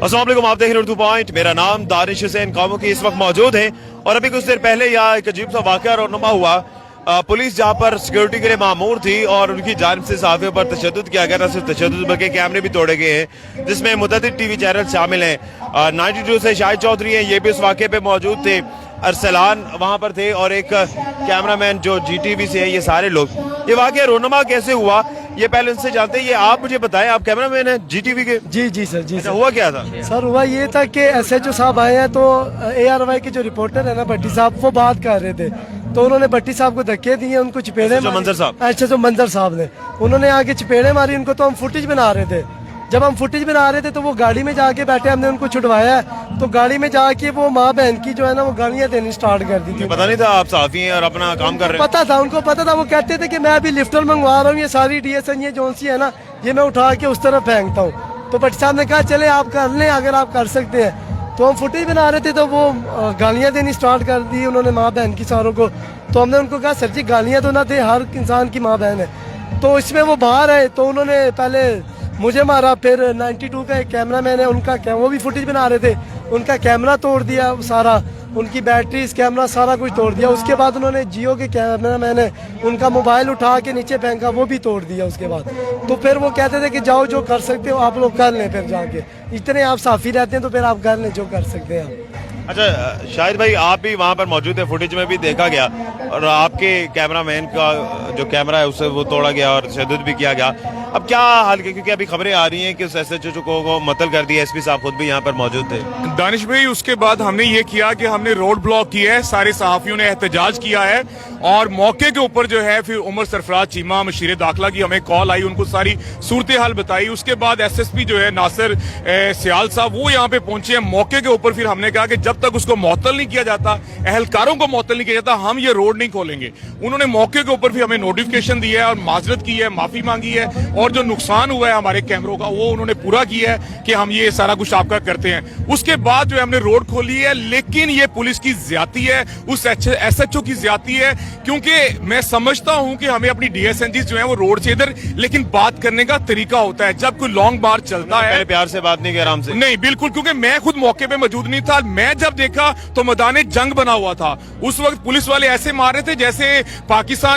अस्सलाम वालेकुम, आप देख रहे हैं उर्दू पॉइंट। मेरा नाम दानिश हुसैन कामो की इस वक्त मौजूद है और अभी कुछ देर पहले यहाँ एक अजीब सा वाक़या रौनमा हुआ। पुलिस जहाँ पर सिक्योरिटी के लिए मामूर थी और उनकी जानिब से सहाफ़ियों पर तशद्दुद किया गया। न सिर्फ तशद्दुद बल्कि कैमरे भी तोड़े गए हैं जिसमें मुतअद्दिद टीवी चैनल शामिल हैं। 92 से शाहिद चौधरी हैं, ये भी उस वाक़े पे मौजूद थे। अरसलान वहाँ पर थे और एक कैमरामैन जो GTV से है, ये सारे लोग। ये वाक़या रोनमा कैसे हुआ ये पहले उनसे जानते हैं। ये आप मुझे बताएं, आप कैमरामैन हैं GTV के? जी सर, जी अच्छा, सर। हुआ क्या था सर हुआ ये था कि SHO साहब आए हैं तो ARY के जो रिपोर्टर है ना भट्टी साहब, वो बात कर रहे थे तो उन्होंने भट्टी साहब को धक्के दिए, उनको चपेड़े जो मंजर साहब, अच्छा जो मंजर साहब ने उन्होंने आगे चपेड़े मारी उनको। तो हम फुटेज बना रहे थे, जब हम फुटेज बना रहे थे तो वो गाड़ी में जाके बैठे, हमने उनको छुड़वाया है। तो गाड़ी में जाके वो माँ बहन की जो है ना वो गालियाँ देनी स्टार्ट कर दी थी। पता नहीं था आप सहाफ़ी हैं और अपना काम कर रहे हैं? पता था, उनको पता था। वो कहते थे कि मैं अभी लिफ्टर मंगवा रहा हूँ, ये सारी DSN ये जो सी है ना ये मैं उठा के उस तरफ फेंकता हूँ। तो भट्टी साहब ने कहा चले आप कर लें अगर आप कर सकते हैं। तो हम फुटेज बना रहे थे तो वो गालियाँ देनी स्टार्ट कर दी उन्होंने माँ बहन की सारों को। तो हमने उनको कहा सर जी गालियाँ तो ना दे, हर इंसान की माँ बहन है। तो इसमें वो बाहर आए तो उन्होंने पहले मुझे मारा, फिर 92 का एक कैमरामैन है उनका वो भी फुटेज बना रहे थे, उनका कैमरा तोड़ दिया सारा, उनकी बैटरी कैमरा सारा कुछ तोड़ दिया। उसके बाद उन्होंने जियो के कैमरामैन है उनका मोबाइल उठा के नीचे फेंका, वो भी तोड़ दिया उसके बाद। तो फिर वो कहते थे कि जाओ जो कर सकते हो आप लोग कर लें, फिर जाके इतने आप साफ़ी रहते हैं तो फिर आप कर लें जो कर सकते हैं आप। अच्छा शाहिद भाई, आप भी वहाँ पर मौजूद है, फुटेज में भी देखा गया और आपके कैमरामैन का जो कैमरा है उसे वो तोड़ा गया और तशद्दुद भी किया गया। अब क्या हाल है, क्योंकि अभी खबरें आ रही हैं कि उस SHO को मुअत्तल कर दिया। SP साहब खुद भी यहाँ पर मौजूद थे। दानिश भाई, उसके बाद हमने ये किया कि हमने रोड ब्लॉक किया है, सारे सहाफियों ने एहतजाज किया है और मौके के ऊपर जो है फिर उमर सरफराज चीमा मशीर दाखिला की हमें कॉल आई, उनको सारी सूरत हाल बताई। उसके बाद SSP जो है नासिर सियाल साहब वो यहाँ पे पहुंचे हैं मौके के ऊपर। फिर हमने कहा कि जब तक उसको मुअत्तल नहीं किया जाता, अहलकारों को मुअत्तल नहीं किया जाता, हम ये रोड नहीं खोलेंगे। उन्होंने मौके के ऊपर भी हमें नोटिफिकेशन दिया है और माजरत की है, माफी मांगी है और जो नुकसान हुआ है हमारे कैमरों का वो उन्होंने पूरा किया है कि हम ये सारा कुछ आपका करते हैं। उसके बाद जो है हमने रोड खोली है, लेकिन ये पुलिस की ज्यादती है, उस SHO की ज्यादती है, क्योंकि मैं समझता हूं कि हमें अपनी DSNG जो है वो रोड से इधर, लेकिन बात करने का तरीका होता है। जब कोई लॉन्ग मार्च चलता है, प्यार से बात नहीं किया, आराम से नहीं, बिल्कुल, क्योंकि मैं खुद मौके पे मौजूद नहीं था। मैं जब देखा तो मैदान जंग बना हुआ था। उस वक्त पुलिस वाले ऐसे मार रहे थे जैसे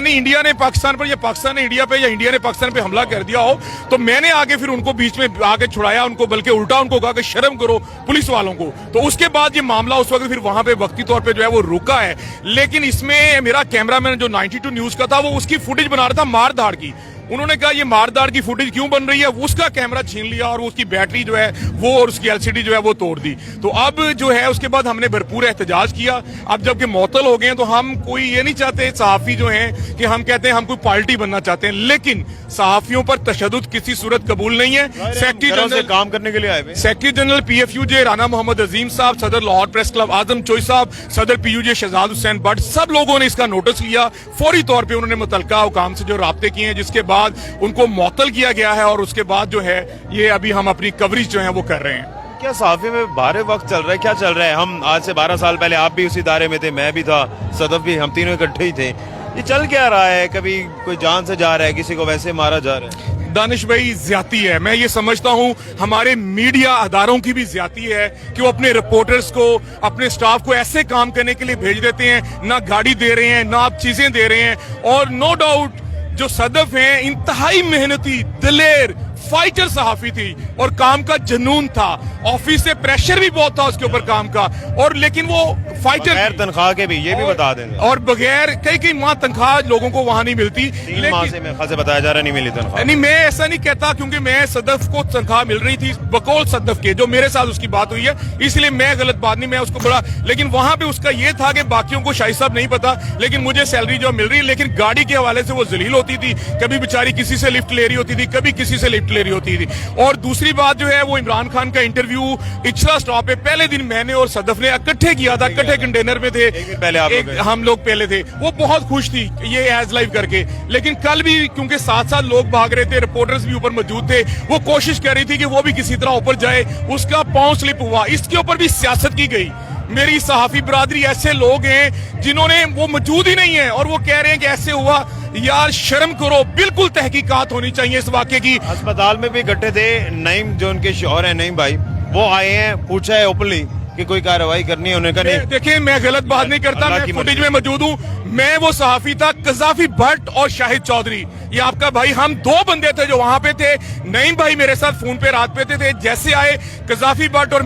इंडिया ने पाकिस्तान पर या पाकिस्तान ने इंडिया पे या इंडिया ने पाकिस्तान पे हमला कर दिया हो। तो मैंने आगे फिर उनको बीच में आगे छुड़ाया उनको, बल्कि उल्टा उनको कहा कि शर्म करो पुलिस वालों को। तो उसके बाद ये मामला उस वक्त फिर वहां पे वक्ती तौर पे जो है वो रुका है। लेकिन इसमें मेरा कैमरामैन जो 92 न्यूज का था वो उसकी फुटेज बना रहा था मारधाड़ की। उन्होंने कहा ये मारदार की फुटेज क्यों बन रही है, उसका कैमरा छीन लिया और उसकी बैटरी जो है वो और उसकी LCD जो है वो तोड़ दी। तो अब जो है उसके बाद हमने भरपूर एहतजाज किया। अब जबकि मुअत्तल हो गए हैं तो हम कोई ये नहीं चाहते सहाफी जो हैं कि हम कहते हैं हम कोई पार्टी बनना चाहते हैं, लेकिन सहाफियों पर तशद्दुद किसी सूरत कबूल नहीं है। सेक्रेटरी जनरल काम करने के लिए आए हुए, secretary general PFUJ Rana Mohammad Azeem साहब, सदर लाहौर प्रेस क्लब आजम चोई साहब, सदर PUJ शहजाद हुसैन भट्ट, सब लोगों ने इसका नोटिस लिया। फौरी तौर पर उन्होंने मुतल्लिका हुकाम से जो राब्ते किए हैं, जिसके बाद उनको मुअत्तल किया गया है और उसके बाद जो है ये अभी हम अपनी कवरेज जो है वो कर रहे हैं। क्या सहाफी में बारे वक्त चल रहा है, क्या चल रहा है? हम आज से 12 साल पहले आप भी उसी दायरे में थे, मैं भी था, सदफ भी, हम तीनों इकट्ठे ही थे। ये चल क्या रहा है? कभी कोई जान से जा रहा है, किसी को वैसे मारा जा रहा है। दानिश भाई, ज्यादती है। मैं ये समझता हूँ हमारे मीडिया अदारों की भी ज्यादती है कि वो अपने रिपोर्टर्स को, अपने स्टाफ को ऐसे काम करने के लिए भेज देते हैं, ना गाड़ी दे रहे हैं, ना आप चीजें दे रहे हैं। और नो डाउट जो सदफ हैं इंतहाई मेहनती, दिलेर, फाइटर सहाफी थी और काम का जुनून था। ऑफिस से प्रेशर भी बहुत था उसके ऊपर काम का, और लेकिन वो फाइटर बगैर तनख्वाह के भी, ये भी बता दें, और बगैर कई वहां तनख्वाह लोगों को वहां नहीं मिलती। 3 माह से मेरे ख्याल से बताया जा रहा नहीं मिली तनख्वाह। नहीं, मैं ऐसा नहीं कहता, क्योंकि मैं सदफ को तनख्वाह मिल रही थी बकौल सदफ के, जो मेरे साथ उसकी बात हुई है, इसलिए मैं गलत बात नहीं, मैं उसको बड़ा, लेकिन वहां पे उसका ये था कि बाकियों को शाहिद साहब नहीं पता, लेकिन मुझे सैलरी जो मिल रही है, लेकिन गाड़ी के हवाले से वो जलील होती थी। कभी बेचारी किसी से लिफ्ट ले रही होती थी, कभी किसी से लिफ्ट ले रही होती थी। और दूसरी बात जो है वो इमरान खान का इंटरव्यू इचरा स्टॉप पे पहले दिन मैंने और सदफ ने इकट्ठे किया था, इकट्ठे कंटेनर में थे, पहले हम लोग पहले थे। वो बहुत खुश थी ये एज लाइव करके, लेकिन कल भी क्योंकि साथ साथ लोग भाग रहे थे, रिपोर्टर्स भी ऊपर मौजूद थे, वो कोशिश कर रही थी कि वो भी किसी तरह ऊपर जाए, उसका पांव स्लिप हुआ। इसके ऊपर भी सियासत की गई। मेरी सहाफी बरादरी ऐसे लोग हैं जिन्होंने, वो मौजूद ही नहीं है और वो कह रहे हैं कि ऐसे हुआ। यार शर्म करो, बिल्कुल तहकीकात होनी चाहिए इस वाक़े की। अस्पताल में भी इकट्ठे थे नईम, जो उनके शौहर हैं नईम भाई, वो आए हैं, पूछा है ओपनली कि कोई कार्रवाई करनी है, उन्होंने कहा नहीं। देखिए मैं गलत बात नहीं करता, अल्लाह मैं की फुटेज मर्जी। में मौजूद हूँ। मैं वो सहाफी था कजाफी भट्ट और शाहिद चौधरी, ये आपका भाई, हम दो बंदे थे जो वहां पे थे। नईम भाई मेरे साथ फोन पे रात पे थे। जैसे आए कजाफी भट्ट और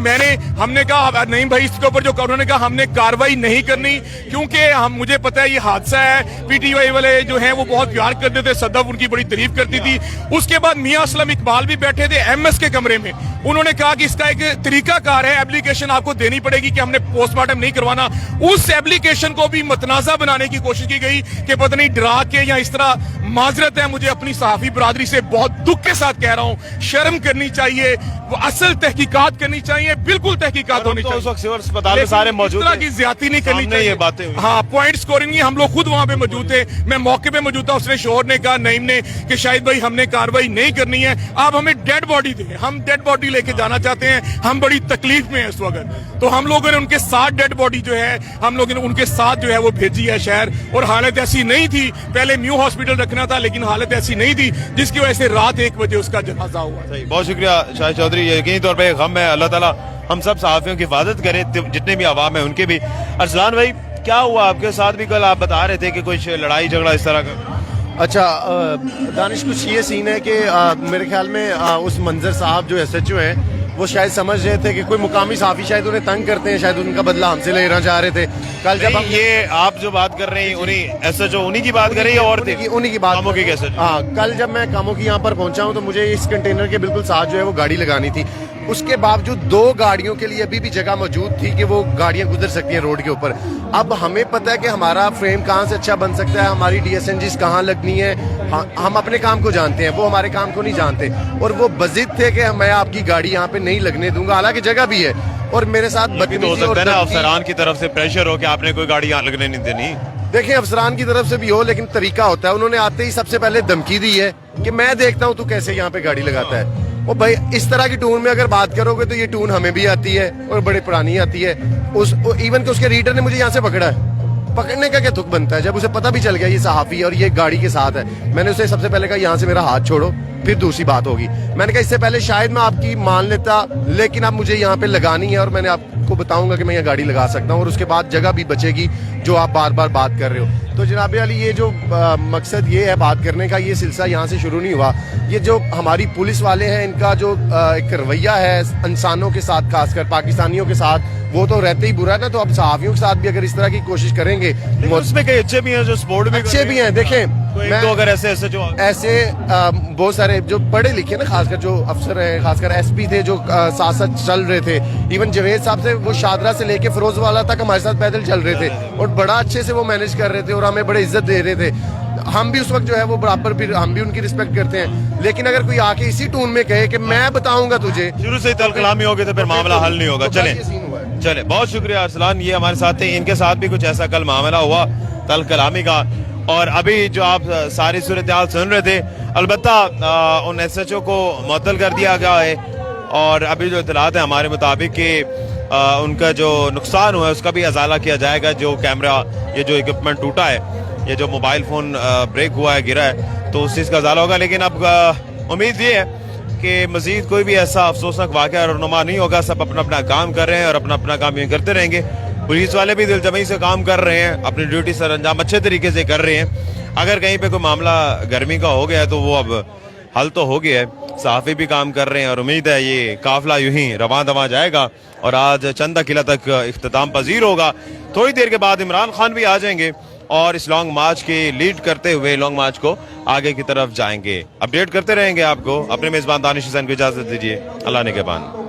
हमने कहा नईम भाई इसके ऊपर जो उन्होंने कहा हमने कार्रवाई नहीं करनी क्योंकि हम मुझे पता है ये हादसा है। पीटीआई वाले जो हैं वो बहुत प्यार करते थे, सदफ उनकी बड़ी तारीफ करती थी। उसके बाद मियां असलम इकबाल भी बैठे थे एमएस के कमरे में, उन्होंने कहा कि इसका एक तरीकाकार है, एप्लीकेशन आपको देनी पड़ेगी कि हमने पोस्टमार्टम नहीं करवाना। उस एप्लीकेशन को भी मतनाजा बनाने की कोशिश की गई कि पता नहीं डरा के या इस तरह। माजरत है, मुझे अपनी सहाफी बरादरी से बहुत दुख के साथ कह रहा हूं, शर्म करनी चाहिए, वो असल तहकीकात करनी चाहिए, बिल्कुल तहकीकात होनी तो उस चाहिए। वक्त सिविल अस्पताल में सारे मौजूद इस तरह थे, की ज्यादती नहीं करनी सामने चाहिए। ये बातें हुई। हाँ, पॉइंट स्कोरिंग नहीं, हम लोग खुद वहां पे मौजूद थे, मैं मौके पे मौजूद था। उसने शोर ने कहा नईम ने कि शाहिद भाई हमने कार्रवाई नहीं करनी है, आप हमें डेड बॉडी दें, हम डेड बॉडी लेके जाना चाहते हैं, हम बड़ी तकलीफ में है इस वक्त। तो हम लोगों ने उनके साथ डेड बॉडी जो है हम लोगों ने उनके साथ जो है वो भेजी है शहर, और हालत ऐसी नहीं थी, पहले न्यू हॉस्पिटल रखना था लेकिन हालत ऐसी नहीं थी जिसकी वजह से रात 1 बजे उसका जनाजा हुआ। सही, बहुत शुक्रिया शाहिद चौधरी। यकीनी तौर पे गम है, अल्लाह ताला हम सब सहाफियों की हिफाजत करे, जितने भी आवाम है उनके भी। अरसलान भाई क्या हुआ आपके साथ भी? कल आप बता रहे थे कि कुछ लड़ाई झगड़ा इस तरह का। अच्छा दानिश, कुछ ये सीन है कि मेरे ख्याल में उस मंजर साहब जो SHO हैं वो शायद समझ रहे थे कि कोई मुकामी साफी शायद उन्हें तंग करते हैं, शायद उनका बदला हमसे लेना चाह रहे थे। कल जब हम ये आप जो बात कर रहे हैं उन्हीं SHO उन्हीं की बात कर रही है और उन्हीं की बात कामों की कैसे? हाँ, कल जब मैं कामों की यहाँ पर पहुंचा हूँ तो मुझे इस कंटेनर के बिल्कुल साथ जो है वो गाड़ी लगानी थी। उसके बावजूद 2 गाड़ियों के लिए अभी भी जगह मौजूद थी कि वो गाड़ियां गुजर सकती हैं रोड के ऊपर। अब हमें पता है कि हमारा फ्रेम कहाँ से अच्छा बन सकता है, हमारी DSNGs कहाँ लगनी है, हम अपने काम को जानते हैं, वो हमारे काम को नहीं जानते। और वो बजिद थे कि मैं आपकी गाड़ी यहाँ पे नहीं लगने दूंगा, हालांकि जगह भी है। और मेरे साथ तो हो सकता है ना अफसरान की तरफ से प्रेशर हो कि आपने कोई गाड़ी यहाँ लगने नहीं देनी। देखिए, अफसरान की तरफ से भी हो लेकिन तरीका होता है। उन्होंने आते ही सबसे पहले धमकी दी है कि मैं देखता हूँ तू कैसे यहाँ पे गाड़ी लगाता है। वो भाई इस तरह की टून में अगर बात करोगे तो ये टून हमें भी आती है और बड़ी पुरानी आती है। इवन कि उसके रीडर ने मुझे यहाँ से पकड़ा है, पकड़ने का क्या तुक बनता है जब उसे पता भी चल गया ये सहाफी है और ये गाड़ी के साथ है। मैंने उसे सबसे पहले कहा यहाँ से मेरा हाथ छोड़ो, फिर दूसरी बात होगी। मैंने कहा इससे पहले शायद मैं आपकी मान लेता, लेकिन अब मुझे यहाँ पे लगानी है और मैंने आपको बताऊंगा कि मैं यहाँ गाड़ी लगा सकता हूँ और उसके बाद जगह भी बचेगी जो आप बार बार बात कर रहे हो। तो जनाब अली, ये जो मकसद ये है बात करने का, ये सिलसिला यहाँ से शुरू नहीं हुआ। ये जो हमारी पुलिस वाले हैं इनका जो एक रवैया है इंसानों के साथ, खासकर पाकिस्तानियों के साथ, वो तो रहते ही बुरा है ना। तो अब सहाफियों के साथ भी अगर इस तरह की कोशिश करेंगे, उसमें कई अच्छे भी हैं जो स्पोर्ट भी अच्छे भी हैं। देखें, तो अगर ऐसे जो ऐसे बहुत सारे जो पढ़े लिखे ना, खासकर जो अफसर हैं, खासकर SP थे जो साथ साथ चल रहे थे। इवन जवेद साहब से वो शादरा से लेके फिरोजवाला तक हमारे साथ पैदल चल रहे थे और बड़ा अच्छे से वो मैनेज कर रहे थे और हमें बड़े इज्जत दे रहे थे। हम भी उस वक्त जो है वो बराबर, फिर हम भी उनकी रिस्पेक्ट करते हैं। लेकिन अगर कोई आके इसी टून में कहे कि मैं बताऊंगा तुझे, शुरू से ही तल कलामी होगी तो फिर मामला हल नहीं होगा। चले, बहुत शुक्रिया अरसलान, ये हमारे साथ थे। इनके साथ भी कुछ ऐसा कल मामला हुआ तल कलामी का। और अभी जो आप सारी सूरत हाल सुन रहे थे, अलबत्ता उन SHO को मुअत्तल कर दिया गया है और अभी जो इतलात है हमारे मुताबिक कि उनका जो नुकसान हुआ है उसका भी अजाला किया जाएगा। जो कैमरा, ये जो इक्विपमेंट टूटा है, ये जो मोबाइल फोन ब्रेक हुआ है, गिरा है, तो उस चीज़ का अजाला होगा। लेकिन अब उम्मीद ये है कि मजीद कोई भी ऐसा अफसोसनाक वाक़या रहनुमा नहीं होगा। सब अपना अपना काम कर रहे हैं और अपना अपना काम यूँ करते रहेंगे। पुलिस वाले भी दिलजमी से काम कर रहे हैं, अपनी ड्यूटी सर अंजाम अच्छे तरीके से कर रहे हैं। अगर कहीं पे कोई मामला गर्मी का हो गया है तो वो अब हल तो हो गया है। सहाफ़ी भी काम कर रहे हैं और उम्मीद है ये काफिला यूं ही रवां दवां जाएगा और आज चंदा किला तक इख्तिताम पजीर होगा। थोड़ी देर के बाद इमरान खान भी आ जाएंगे और इस लॉन्ग मार्च के लीड करते हुए लॉन्ग मार्च को आगे की तरफ जाएंगे। अपडेट करते रहेंगे आपको। अपने मेजबान दानिश हुसैन को इजाजत दीजिए। अल्लाह ने के बान।